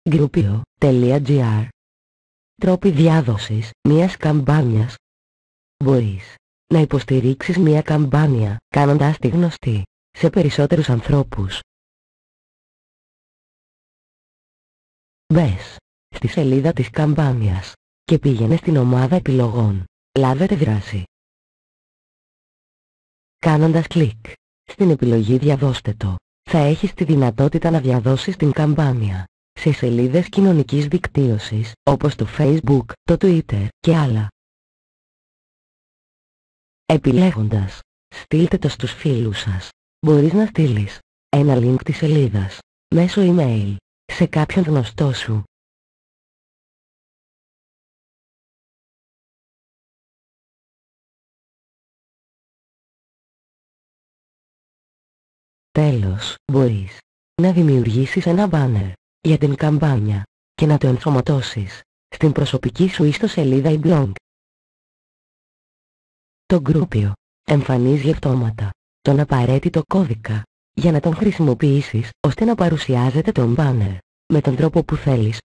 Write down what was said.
Groupio.gr. Τρόποι διάδοσης μιας καμπάνιας. Μπορείς να υποστηρίξεις μια καμπάνια κάνοντας τη γνωστή σε περισσότερους ανθρώπους. Μπες στη σελίδα της καμπάνιας και πήγαινε στην ομάδα επιλογών «Λάβετε δράση». Κάνοντας κλικ στην επιλογή «Διαδώστε το», θα έχεις τη δυνατότητα να διαδώσεις την καμπάνια σε σελίδες κοινωνικής δικτύωσης όπως το Facebook, το Twitter και άλλα. Επιλέγοντας «Στείλτε το στους φίλους σας», μπορείς να στείλεις ένα link της σελίδας μέσω email σε κάποιον γνωστό σου. Τέλος, μπορείς να δημιουργήσεις ένα banner για την καμπάνια και να το ενσωματώσεις στην προσωπική σου ιστοσελίδα ή blog. Το Groupio εμφανίζει αυτόματα τον απαραίτητο κώδικα για να τον χρησιμοποιήσεις ώστε να παρουσιάζεται τον banner με τον τρόπο που θέλεις